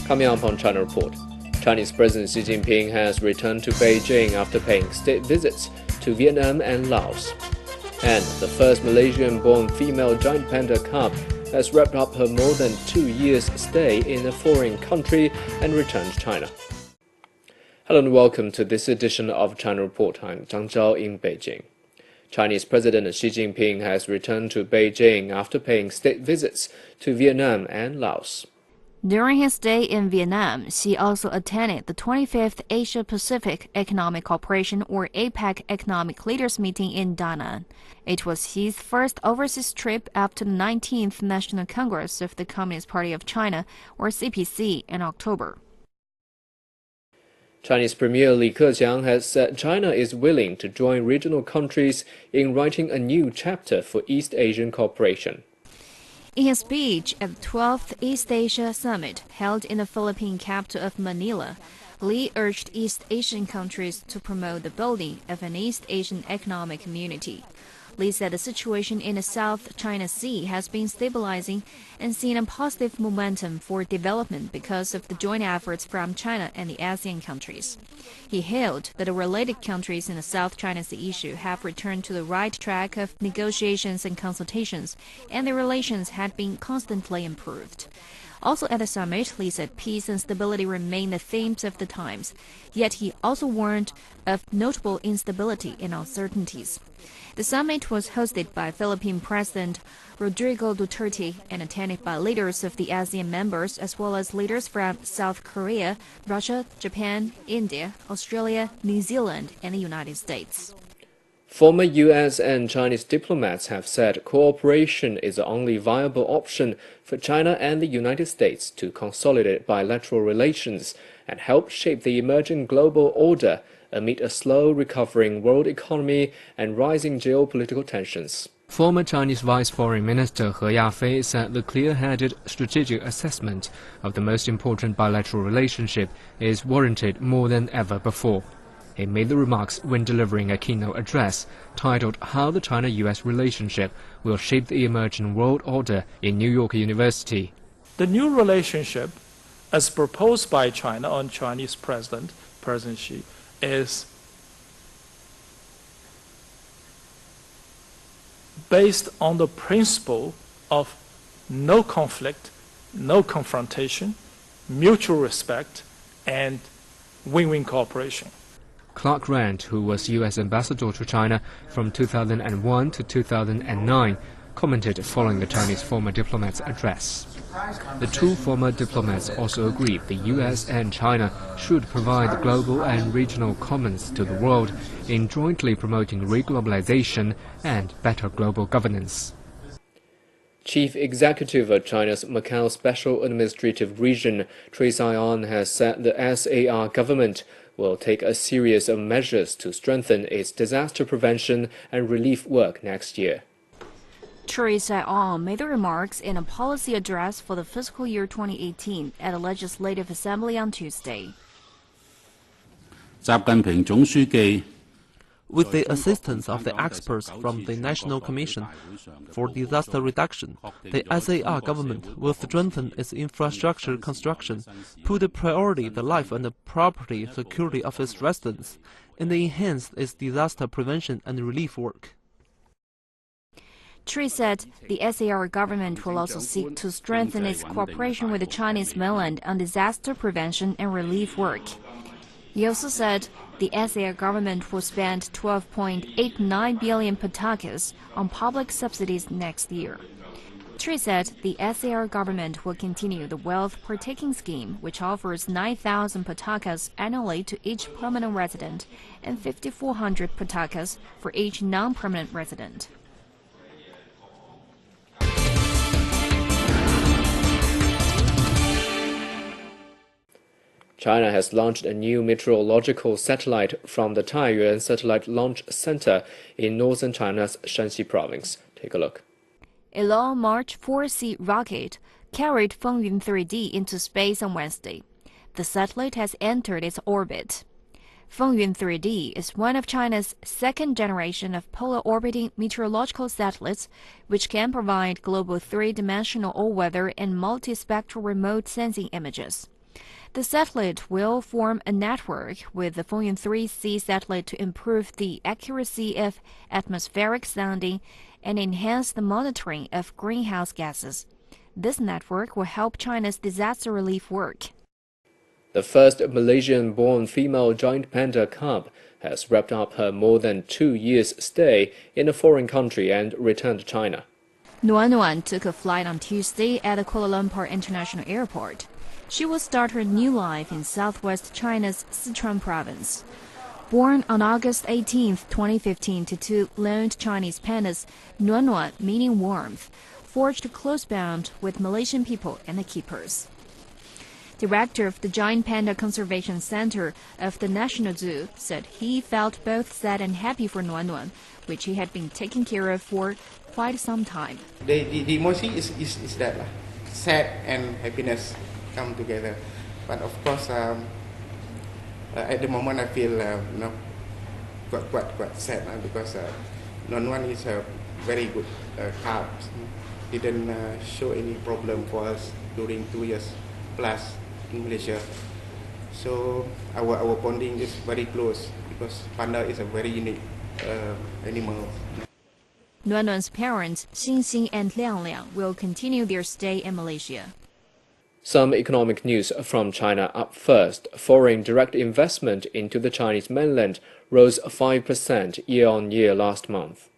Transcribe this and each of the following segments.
Coming up on China Report, Chinese President Xi Jinping has returned to Beijing after paying state visits to Vietnam and Laos. And the first Malaysian-born female giant panda cub has wrapped up her more than 2 years' stay in a foreign country and returned to China. Hello and welcome to this edition of China Report. I'm Zhang Zhao in Beijing. Chinese President Xi Jinping has returned to Beijing after paying state visits to Vietnam and Laos. During his stay in Vietnam, Xi also attended the 25th Asia-Pacific Economic Cooperation or APEC Economic Leaders Meeting in Da Nang. It was Xi's first overseas trip after the 19th National Congress of the Communist Party of China, or CPC, in October. Chinese Premier Li Keqiang has said China is willing to join regional countries in writing a new chapter for East Asian cooperation. In his speech at the 12th East Asia Summit held in the Philippine capital of Manila, Li urged East Asian countries to promote the building of an East Asian economic community. Li said the situation in the South China Sea has been stabilizing and seen a positive momentum for development because of the joint efforts from China and the ASEAN countries. He hailed that the related countries in the South China Sea issue have returned to the right track of negotiations and consultations, and their relations had been constantly improved. Also at the summit, Li said peace and stability remain the themes of the times, yet he also warned of notable instability and uncertainties. The summit was hosted by Philippine President Rodrigo Duterte and attended by leaders of the ASEAN members as well as leaders from South Korea, Russia, Japan, India, Australia, New Zealand, and the United States. Former U.S. and Chinese diplomats have said cooperation is the only viable option for China and the United States to consolidate bilateral relations and help shape the emerging global order amid a slow recovering world economy and rising geopolitical tensions. Former Chinese Vice Foreign Minister He Yafei said the clear-headed strategic assessment of the most important bilateral relationship is warranted more than ever before. He made the remarks when delivering a keynote address titled How the China-US Relationship Will Shape the Emerging World Order in New York University. The new relationship, as proposed by China on Chinese President Xi, is based on the principle of no conflict, no confrontation, mutual respect, and win-win cooperation. Clark Rand, who was U.S. ambassador to China from 2001 to 2009, commented following the Chinese former diplomat's address. The two former diplomats also agreed the U.S. and China should provide global and regional commons to the world in jointly promoting reglobalization and better global governance. Chief Executive of China's Macau Special Administrative Region, Cui Sai'an, has said the SAR government will take a series of measures to strengthen its disaster prevention and relief work next year. Cui Sai'an made the remarks in a policy address for the fiscal year 2018 at the Legislative Assembly on Tuesday. With the assistance of the experts from the National Commission for Disaster Reduction, the SAR government will strengthen its infrastructure construction, put a priority the life and the property security of its residents, and enhance its disaster prevention and relief work. Cui said the SAR government will also seek to strengthen its cooperation with the Chinese mainland on disaster prevention and relief work. He also said the SAR government will spend 12.89 billion patakas on public subsidies next year. Cui said the SAR government will continue the wealth partaking scheme, which offers 9,000 patakas annually to each permanent resident and 5,400 patakas for each non-permanent resident. China has launched a new meteorological satellite from the Taiyuan Satellite Launch Center in northern China's Shanxi province. Take a look. A Long March 4C rocket carried Fengyun 3D into space on Wednesday. The satellite has entered its orbit. Fengyun 3D is one of China's second generation of polar orbiting meteorological satellites, which can provide global three-dimensional all-weather and multispectral remote sensing images. The satellite will form a network with the Fengyun 3C satellite to improve the accuracy of atmospheric sounding and enhance the monitoring of greenhouse gases. This network will help China's disaster relief work. The first Malaysian-born female giant panda cub has wrapped up her more than 2 years' stay in a foreign country and returned to China. Nuan Nuan took a flight on Tuesday at the Kuala Lumpur International Airport. She will start her new life in southwest China's Sichuan province. Born on August 18, 2015 to two loaned Chinese pandas, Nuan Nuan, meaning warmth, forged a close bond with Malaysian people and the keepers. Director of the Giant Panda Conservation Center of the National Zoo said he felt both sad and happy for Nuan Nuan, which he had been taking care of for quite some time. The emotion is that sad and happiness come together. But of course, at the moment I feel quite sad because Nuan Nuan is a very good cub. Didn't show any problem for us during 2 years plus in Malaysia. So our bonding is very close because panda is a very unique animal. Nuan Nuan's parents, Xing Xing and Liang Liang, will continue their stay in Malaysia. Some economic news from China up first. Foreign direct investment into the Chinese mainland rose 5% year-on-year last month.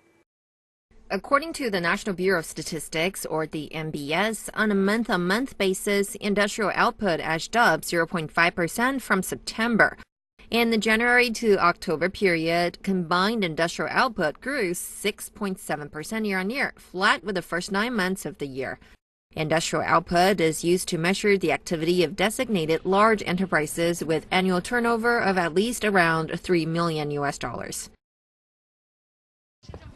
According to the National Bureau of Statistics, or the NBS, on a month-on-month basis, industrial output edged up 0.5% from September. In the January to October period, combined industrial output grew 6.7% year-on-year, flat with the first 9 months of the year. Industrial output is used to measure the activity of designated large enterprises with annual turnover of at least around $3 million.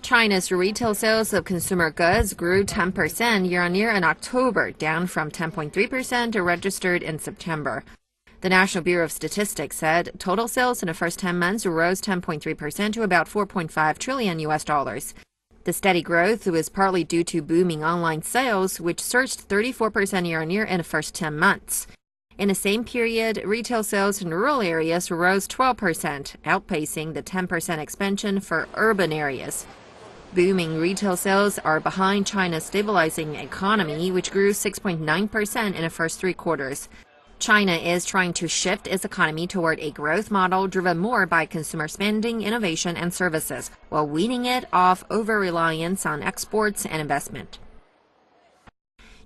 China's retail sales of consumer goods grew 10% year-on-year in October, down from 10.3% registered in September. The National Bureau of Statistics said total sales in the first 10 months rose 10.3% to about $4.5 trillion. The steady growth was partly due to booming online sales, which surged 34% year-on-year in the first 10 months. In the same period, retail sales in rural areas rose 12%, outpacing the 10% expansion for urban areas. Booming retail sales are behind China's stabilizing economy, which grew 6.9% in the first 3 quarters. China is trying to shift its economy toward a growth model driven more by consumer spending, innovation, and services, while weaning it off over-reliance on exports and investment.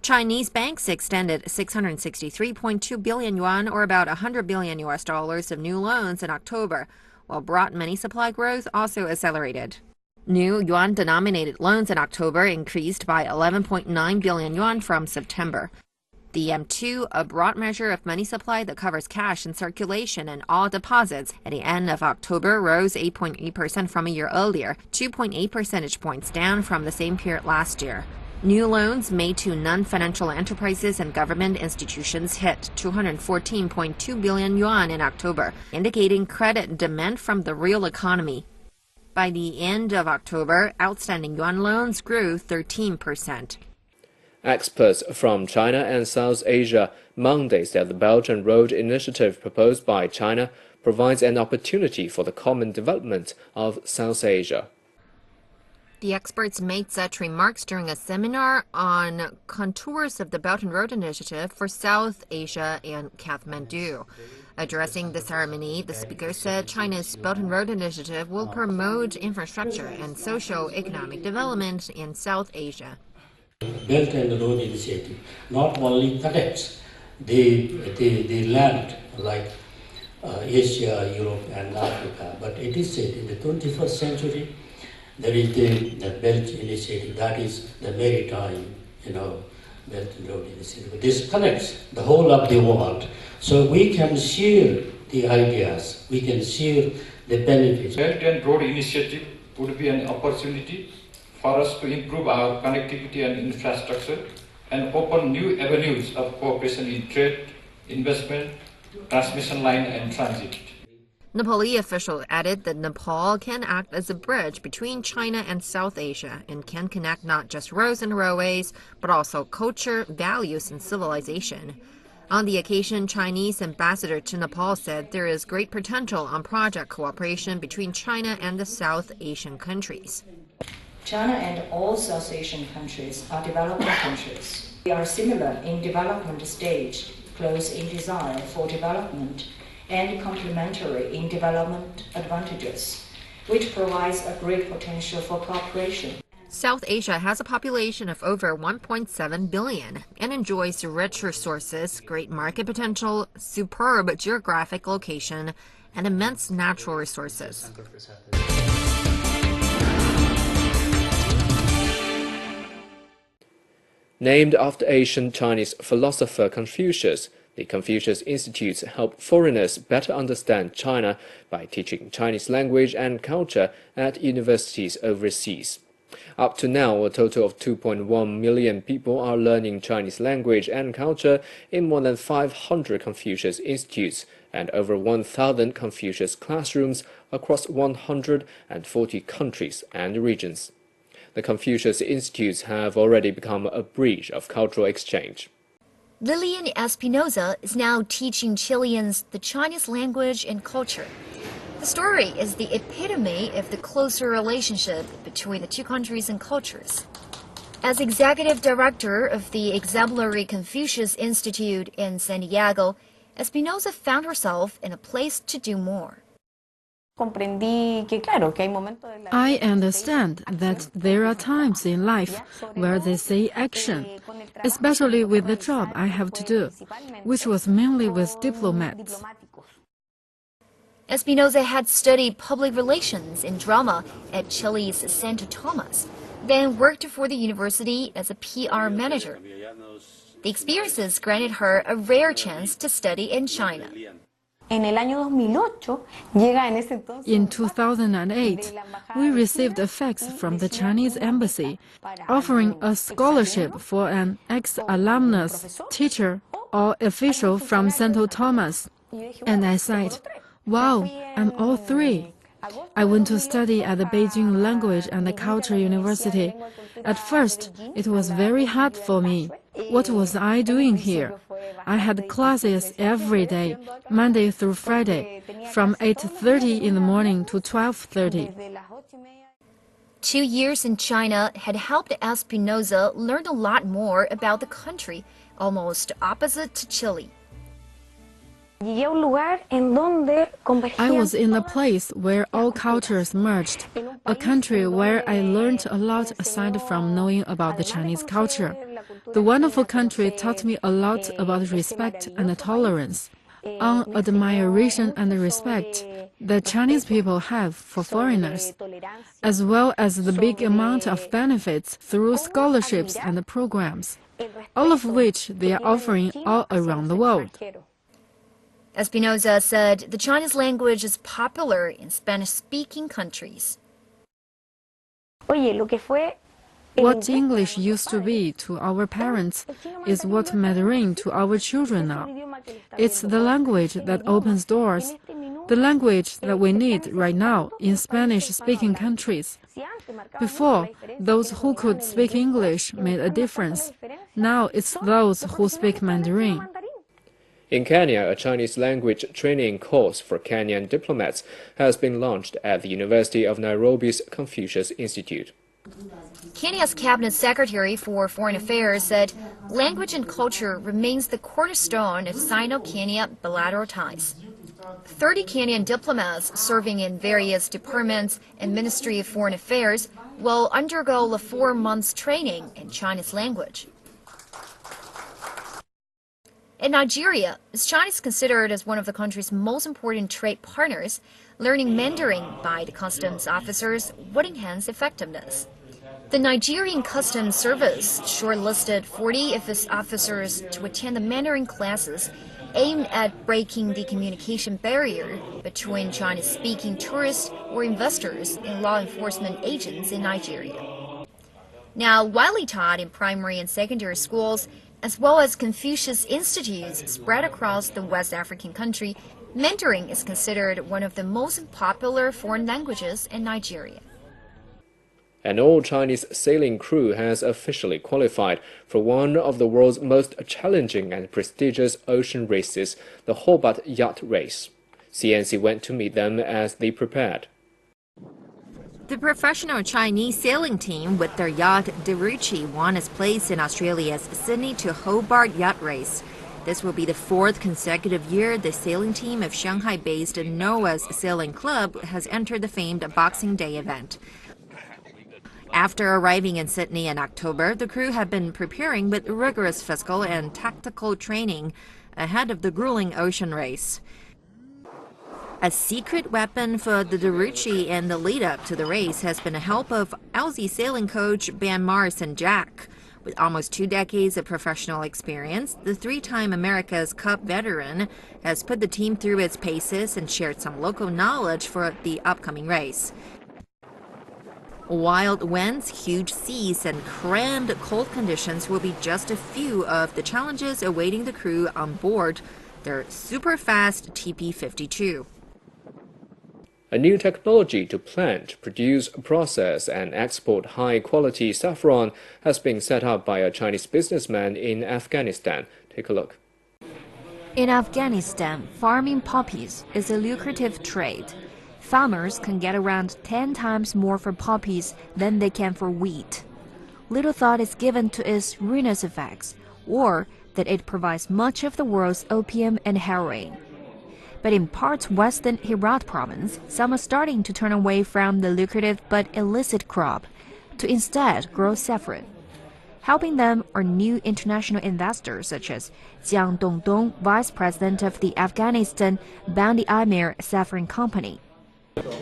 Chinese banks extended 663.2 billion yuan, or about $100 billion of new loans in October, while broad money supply growth also accelerated. New yuan-denominated loans in October increased by 11.9 billion yuan from September. The M2, a broad measure of money supply that covers cash in circulation and all deposits, at the end of October rose 8.8% from a year earlier, 2.8 percentage points down from the same period last year. New loans made to non-financial enterprises and government institutions hit 214.2 billion yuan in October, indicating credit demand from the real economy. By the end of October, outstanding yuan loans grew 13%. Experts from China and South Asia Monday said the Belt and Road Initiative proposed by China provides an opportunity for the common development of South Asia. The experts made such remarks during a seminar on contours of the Belt and Road Initiative for South Asia in Kathmandu. Addressing the ceremony, the speaker said China's Belt and Road Initiative will promote infrastructure and socio-economic development in South Asia. Belt and Road Initiative not only connects the land like Asia, Europe, and Africa, but it is said in the 21st century there is the Belt Initiative, that is the maritime, Belt and Road Initiative. This connects the whole of the world, so we can share the ideas, we can share the benefits. Belt and Road Initiative would be an opportunity for us to improve our connectivity and infrastructure and open new avenues of cooperation in trade, investment, transmission line, and transit. Nepali officials added that Nepal can act as a bridge between China and South Asia and can connect not just roads and railways, but also culture, values, and civilization. On the occasion, Chinese ambassador to Nepal said there is great potential on project cooperation between China and the South Asian countries. China and all South Asian countries are developing countries. We are similar in development stage, close in desire for development, and complementary in development advantages, which provides a great potential for cooperation. South Asia has a population of over 1.7 billion and enjoys rich resources, great market potential, superb geographic location, and immense natural resources. Named after ancient Chinese philosopher Confucius, the Confucius Institutes help foreigners better understand China by teaching Chinese language and culture at universities overseas. Up to now, a total of 2.1 million people are learning Chinese language and culture in more than 500 Confucius Institutes and over 1,000 Confucius classrooms across 140 countries and regions. The Confucius Institutes have already become a bridge of cultural exchange. Lilian Espinoza is now teaching Chileans the Chinese language and culture. The story is the epitome of the closer relationship between the two countries and cultures. As executive director of the exemplary Confucius Institute in San Diego, Espinoza found herself in a place to do more. I understand that there are times in life where they say action, especially with the job I have to do, which was mainly with diplomats. Espinoza had studied public relations and drama at Chile's Santo Tomas, then worked for the university as a PR manager. The experiences granted her a rare chance to study in China. In 2008, we received a fax from the Chinese embassy offering a scholarship for an ex-alumnus, teacher, or official from Santo Tomas. And I said, "Wow, I'm all three." I went to study at the Beijing Language and Culture University. At first, it was very hard for me. What was I doing here? I had classes every day, Monday through Friday, from 8:30 in the morning to 12:30. 2 years in China had helped Espinoza learn a lot more about the country, almost opposite to Chile. I was in a place where all cultures merged, a country where I learned a lot aside from knowing about the Chinese culture. The wonderful country taught me a lot about respect and tolerance, on admiration and respect that Chinese people have for foreigners, as well as the big amount of benefits through scholarships and programs, all of which they are offering all around the world. Espinoza said the Chinese language is popular in Spanish-speaking countries. What English used to be to our parents is what Mandarin to our children now. It's the language that opens doors, the language that we need right now in Spanish-speaking countries. Before, those who could speak English made a difference. Now it's those who speak Mandarin. In Kenya, a Chinese language training course for Kenyan diplomats has been launched at the University of Nairobi's Confucius Institute. Kenya's Cabinet Secretary for Foreign Affairs said language and culture remains the cornerstone of Sino-Kenya bilateral ties. 30 Kenyan diplomats serving in various departments and Ministry of Foreign Affairs will undergo a 4-month training in Chinese language. In Nigeria, as China is considered as one of the country's most important trade partners, learning Mandarin by the customs officers would enhance effectiveness. The Nigerian Customs Service shortlisted 40 of its officers to attend the Mandarin classes aimed at breaking the communication barrier between Chinese-speaking tourists or investors and law enforcement agents in Nigeria. Now, widely taught in primary and secondary schools, as well as Confucius Institutes spread across the West African country, Mandarin is considered one of the most popular foreign languages in Nigeria. An all-Chinese sailing crew has officially qualified for one of the world's most challenging and prestigious ocean races, the Hobart Yacht Race. CNC went to meet them as they prepared. The professional Chinese sailing team with their yacht De Ruchi won its place in Australia's Sydney to Hobart Yacht Race. This will be the fourth consecutive year the sailing team of Shanghai-based Noah's Sailing Club has entered the famed Boxing Day event. After arriving in Sydney in October, the crew had been preparing with rigorous physical and tactical training ahead of the grueling ocean race. A secret weapon for the De Ruchi in the lead-up to the race has been the help of Aussie sailing coach Ben Morrison-Jack. With almost 2 decades of professional experience, the 3-time America's Cup veteran has put the team through its paces and shared some local knowledge for the upcoming race. Wild winds, huge seas, and crammed cold conditions will be just a few of the challenges awaiting the crew on board their super-fast TP52. A new technology to plant, produce, process, and export high-quality saffron has been set up by a Chinese businessman in Afghanistan. Take a look. In Afghanistan, farming poppies is a lucrative trade. Farmers can get around 10 times more for poppies than they can for wheat. Little thought is given to its ruinous effects, or that it provides much of the world's opium and heroin. But in parts western Herat province, some are starting to turn away from the lucrative but illicit crop to instead grow saffron. Helping them are new international investors such as Jiang Dongdong, vice president of the Afghanistan Bandi Amir Saffron Company.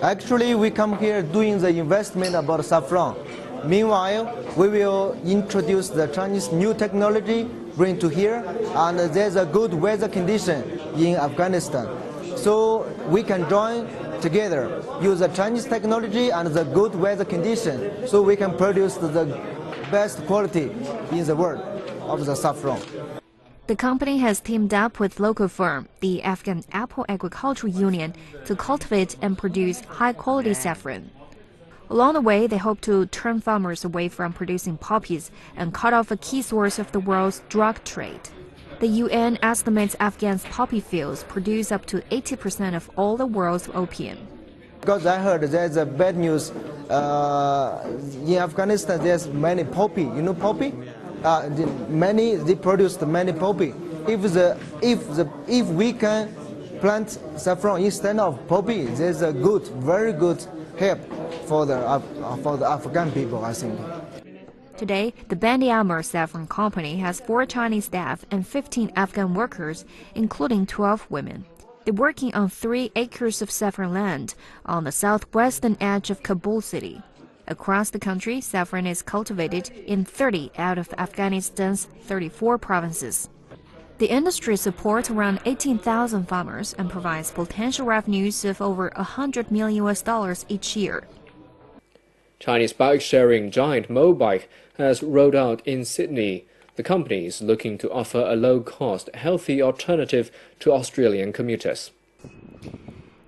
Actually, we come here doing the investment about saffron. Meanwhile, we will introduce the Chinese new technology, bring to here, and there's a good weather condition in Afghanistan. So we can join together, use the Chinese technology and the good weather condition, so we can produce the best quality in the world of the saffron. The company has teamed up with local firm, the Afghan Apple Agricultural Union, to cultivate and produce high-quality saffron. Along the way, they hope to turn farmers away from producing poppies and cut off a key source of the world's drug trade. The UN estimates Afghan's poppy fields produce up to 80% of all the world's opium. Because I heard there's a bad news in Afghanistan. There's many poppy. You know poppy? They produce many poppy. If we can plant saffron instead of poppy, there's a very good help for the Afghan people, I think. Today, the Bandi Amir Saffron Company has 4 Chinese staff and 15 Afghan workers, including 12 women. They're working on 3 acres of saffron land on the southwestern edge of Kabul city. Across the country, saffron is cultivated in 30 out of Afghanistan's 34 provinces. The industry supports around 18,000 farmers and provides potential revenues of over $100 million each year. Chinese bike-sharing giant Mobike has rolled out in Sydney. The company is looking to offer a low-cost, healthy alternative to Australian commuters.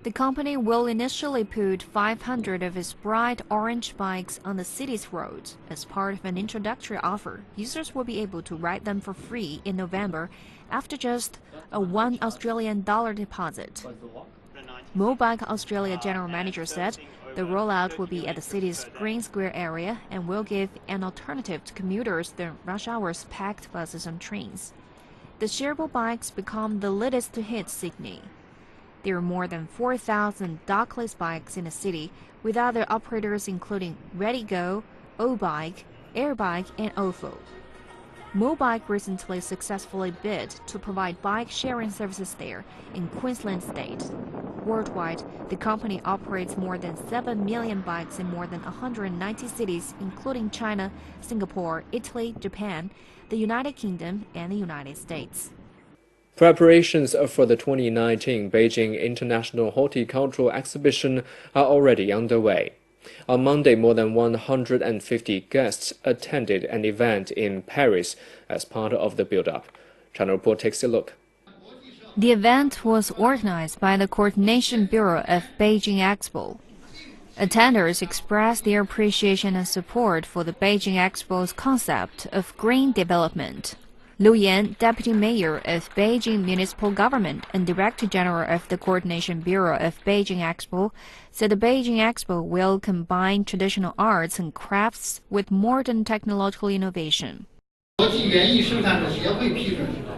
The company will initially put 500 of its bright orange bikes on the city's roads. As part of an introductory offer, users will be able to ride them for free in November after just a $1 Australian deposit. Mobike Australia General Manager said the rollout will be at the city's Green Square area and will give an alternative to commuters during rush hours packed buses and trains. The shareable bikes become the latest to hit Sydney. There are more than 4,000 dockless bikes in the city, with other operators including ReadyGo, O-Bike, Airbike, and OFO. Mobike recently successfully bid to provide bike-sharing services there in Queensland state. Worldwide, the company operates more than 7 million bikes in more than 190 cities, including China, Singapore, Italy, Japan, the United Kingdom, and the United States. Preparations for the 2019 Beijing International Horticultural Exhibition are already underway. On Monday, more than 150 guests attended an event in Paris as part of the build-up. China Report takes a look. The event was organized by the Coordination Bureau of Beijing Expo. Attenders expressed their appreciation and support for the Beijing Expo's concept of green development. Lu Yan, Deputy Mayor of Beijing Municipal Government and Director General of the Coordination Bureau of Beijing Expo, said the Beijing Expo will combine traditional arts and crafts with modern technological innovation. The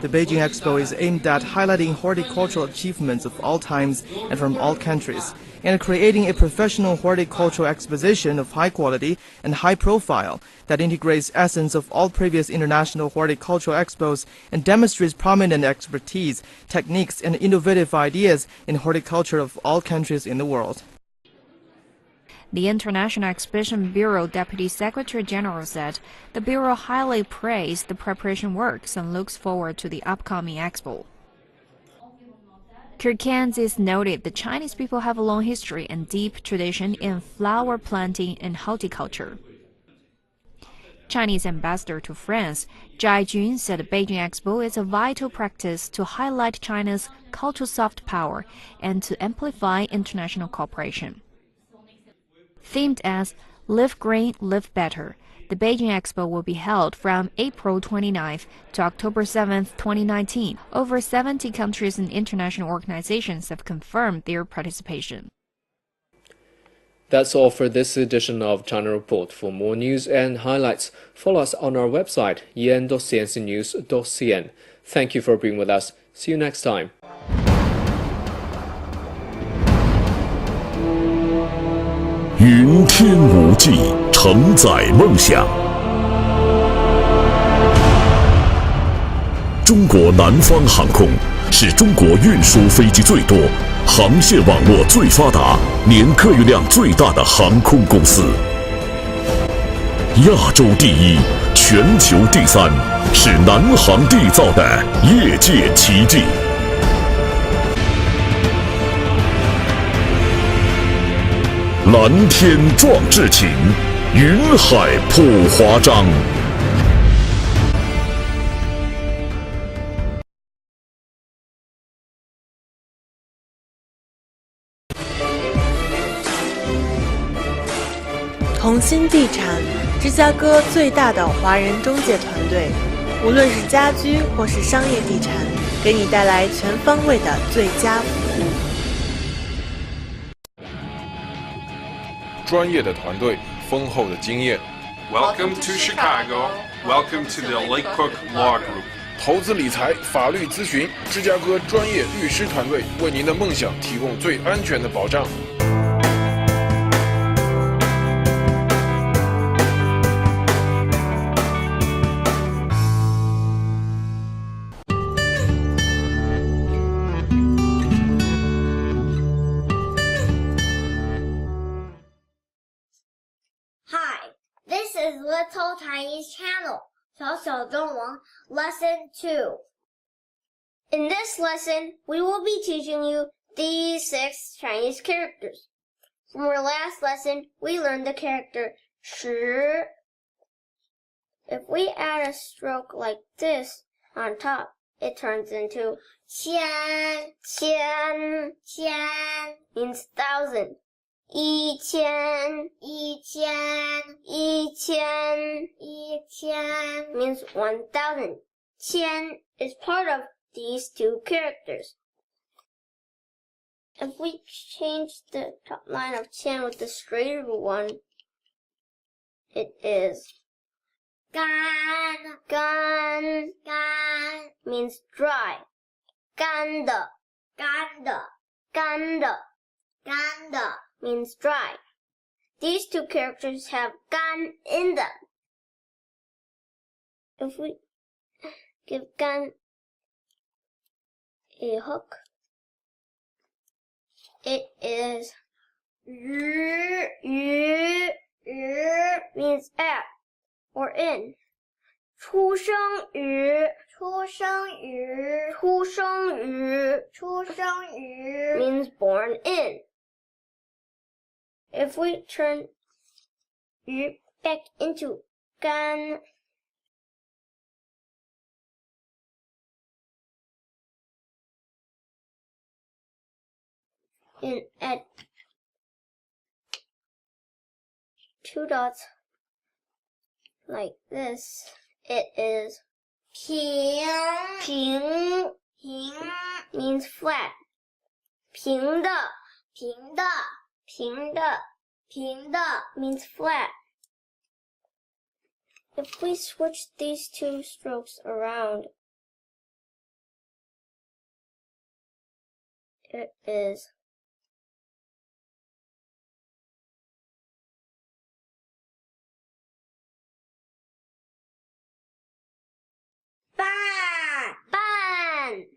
Beijing Expo is aimed at highlighting horticultural achievements of all times and from all countries, and creating a professional horticultural exposition of high quality and high profile that integrates essence of all previous international horticultural expos and demonstrates prominent expertise, techniques, and innovative ideas in horticulture of all countries in the world. The International Exhibition Bureau Deputy Secretary General said the Bureau highly praised the preparation works and looks forward to the upcoming expo. Kirkanzis noted the Chinese people have a long history and deep tradition in flower planting and horticulture. Chinese ambassador to France, Zhai Jun, said the Beijing Expo is a vital practice to highlight China's cultural soft power and to amplify international cooperation. Themed as Live Green, Live Better, the Beijing Expo will be held from April 29th to October 7th, 2019. Over 70 countries and international organizations have confirmed their participation. That's all for this edition of China Report. For more news and highlights, follow us on our website, yan.cncnews.cn. Thank you for being with us. See you next time. 云天无际，承载梦想。中国南方航空是中国运输飞机最多、航线网络最发达、年客运量最大的航空公司。亚洲第一，全球第三，是南航缔造的业界奇迹。 蓝天壮志情，云海谱华章。同心地产，芝加哥最大的华人中介团队，无论是家居或是商业地产，给你带来全方位的最佳服务。 专业的团队，丰厚的经验。Welcome to Chicago. Welcome to the Lake Cook Law Group. 投资理财、法律咨询，芝加哥专业律师团队为您的梦想提供最安全的保障。This is Little Chinese Channel, 小小中文 Lesson 2. In this lesson, we will be teaching you these 6 Chinese characters. From our last lesson, we learned the character 十. If we add a stroke like this on top, it turns into 千. 千 means 1,000. 1000 means 1,000. 千 is part of these 2 characters. If we change the top line of 千 with the straighter one, it is 干 means dry. 干的 means dry. These 2 characters have 干 in them. If we give 干a hook, it is 鱼 means at or in. 出生于 means born in. If we turn 鱼 back into 干, and add 2 dots like this, it is 平 means flat. 平的 means flat. If we switch these two strokes around, it is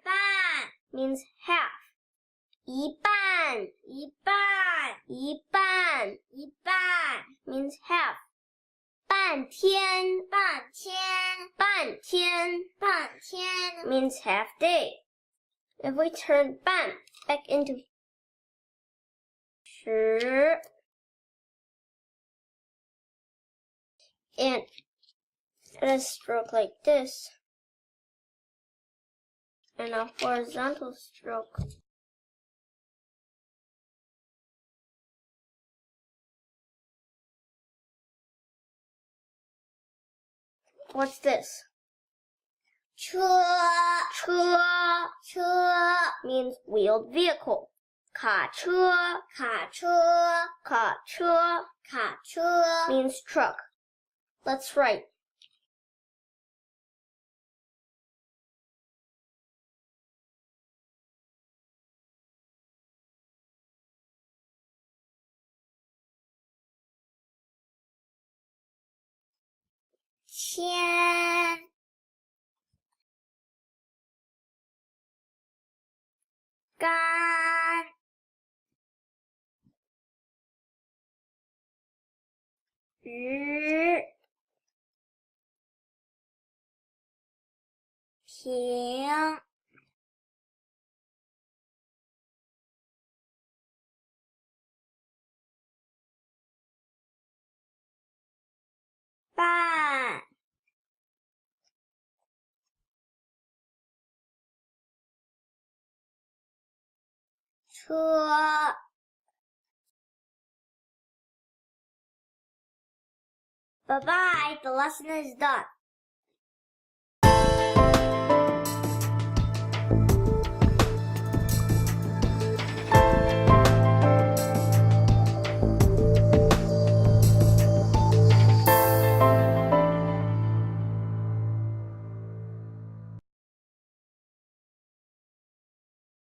ban means half. 一半 means half. 半天 means half day. If we turn 半 back into 10 and add a stroke like this and a horizontal stroke, what's this? 车 means wheeled vehicle. 卡车 means truck. Let's write. 千 干 日 平 半 车 Bye-bye, the lesson is done.